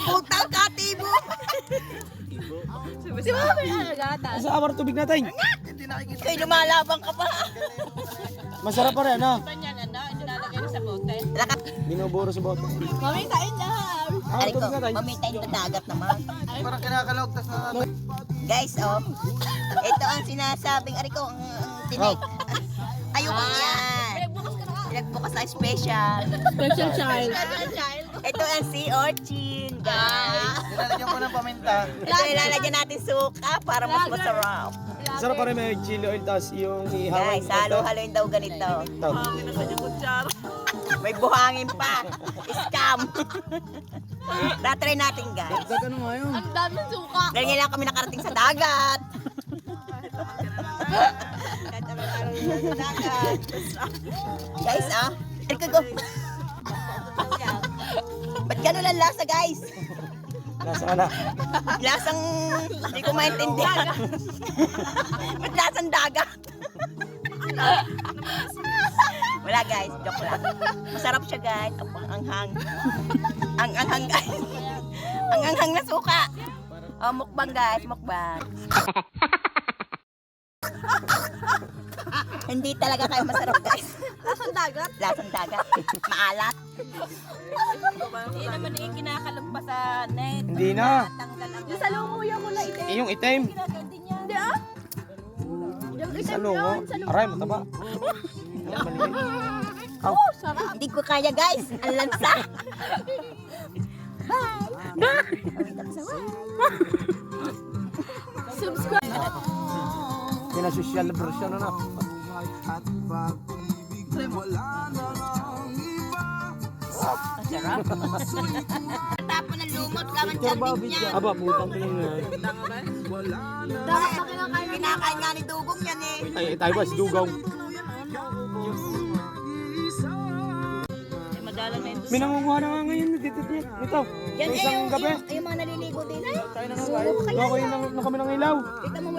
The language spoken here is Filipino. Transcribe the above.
Putang katibo. Si Mama may alagata. Sa awar tubig natin. Kaya lumalabang ka pa. Masarap pa rin, ha? Ganyan, nilalagay na sa bote. Lakat. Binuburo sa bote. Mami, kain na. Awar Ari ko, tubig natin. mamitay na dagat naman. Parang kinakalog, tas na... Guys, oh. Ito ang sinasabing, ari ko, ang tinik. Ayoko yan. Pinagbukas na special. Special child. Ito ang sea urchin, guys. Nilalagyan ko ng paminta. Ito ilalagyan natin suka para mas masarap. Sarap pa rin may chili oil, tas yung ihawin. Guys, halo-haloin daw ganito. Ito. May buhangin pa. Scam. Tatry natin, guys. Dagan mo ngayon. Ang daming suka. Dahil ngayon lang kami nakarating sa dagat. Guys, ah. Erika, go. Ba't gano'n ang lasa, guys? Nasa ka na. Lasang, hindi ko maintindihan. Ba't lasang dagat? Wala, guys. Joke lang. Masarap siya, guys. Ang anghang. Ang anghang, guys. Ang anghang na suka. Oh, mukbang, guys. Mukbang. Hindi talaga kayo masarap, guys. Lasang dagat. Lasang dagat. Maalat. Hindi naman yung kinakalog pa sa net. Hindi na. Tanggal ang... Yung salumuya ko na ito. Eh, yung itim. Kinagandin niya. Hindi ah. Yung Sa lungo. Aray, mataba. Oh, sarap. Hindi ko kaya, guys. Ang lansa. Subscribe. Pinasosyal version na. Sarap. Tapon ng lumot, laman sanding niya. Aba, putang ko lang yan. Dapat na kinakain. Kinakain nga ni Dugong yan eh. Ay, tayo ba, si Dugaw. Madalang na ito. May nangunguha na nga ngayon dito. Ito, Yan sa isang gabi. yung mga naliligo din. Tayo na nga ba? Ako yung kami ng ilaw. Tignan mo